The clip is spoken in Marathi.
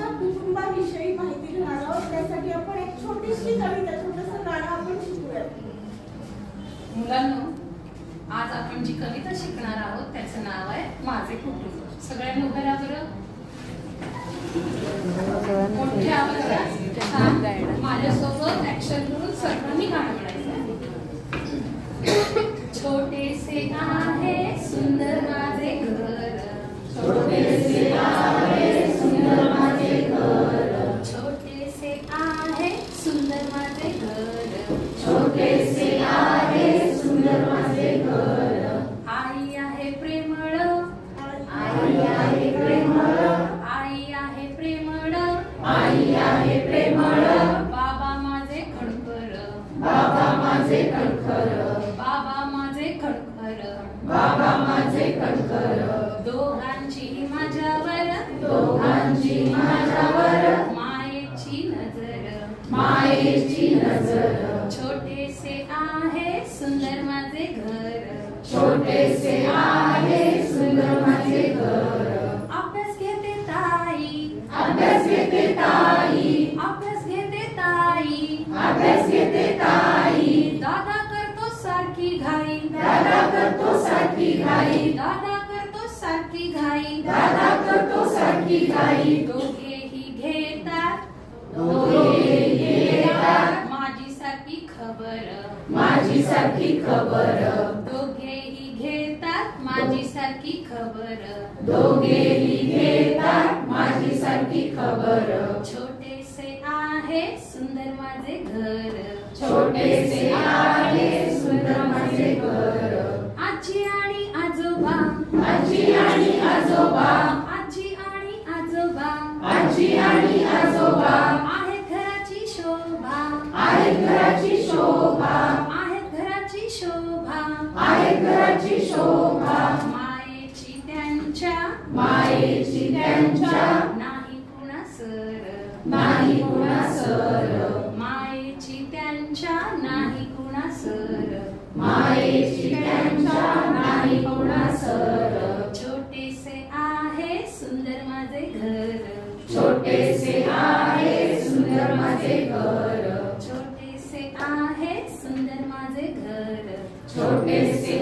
त्यांच्या कुटुंबाविषयी माहिती घेणार आहोत। त्यासाठी आपण एक छोटीशी कविता, छोटंसं गाणं आपण शिकूया। मुलांनो, आज आपण जी कविता शिकणार आहोत त्याचं नाव आहे माझे कुटुंब। सगळ्यांनी उभे राहा बरं। मोठ्या आवाजात माझ्यासोबत ऍक्शन करून सर्वांनी गाणं म्हणायचं। छोटेसे आहे सुंदर माझे घर, छोटेसे आहे सुंदर माझे घर, छोटेसे आहे सुंदर माझे घर, छोटेसे आहे सुंदर माझे घर। आई आहे प्रेमळ, आई आहे प्रेमळ, आई आहे प्रेमळ, आई आहे प्रेमळ। बाबा माझे खडखर, बाबा माझे खडखर, बाबा माझे खडखर, बाबा माझे खडखर। दोघांची माझ्यावर, दोघांची माझ्यावर मायेची नजर, मायेची नजर। छोटेसे आहे सुंदर माझे घर, छोटेसे आहे सुंदर माझे घर। अभ्यास घेते ताई, अभ्यास घेते ताई, अभ्यास घेते ताई, अभ्यास घेते ताई। दादा करतो सारखी घाई, दादा करतो सारखी घाई, दादा करतो सारखी घाई, दादा करतो सारखी घाई। दोघेही घेतात, दोघेही घेतात माझी सारखी खबर, माझी सारखी खबर। दोघेही घेतात माझी सारखी खबर, दोघेही घेतात माझी सारखी खबर। छोटेसे आहे सुंदर माझे घर, छोटेसे आहे सुंदर माझे घर। आजी आणि आजोबा, आजी आणि आजोबा, आजी आणि आजोबा, आजी आणि आजोबा। आहे घराची शोभा, आहे घराची शोभा, आहे घराची शोभा, आहे घराची शोभा। मायेची त्यांच्या, मायेची त्यांच्या नाही कुणा सर, नाही कुणा सर। मायेची त्यांच्या नाही कुणा सर, मायेची त्यांच्या नाही कुणा सर। छोटेसे आहे सुंदर माझे घर, छोटेसे आहे सुंदर माझे घर, छोटेसे आहे सुंदर माझे घर, छोटेसे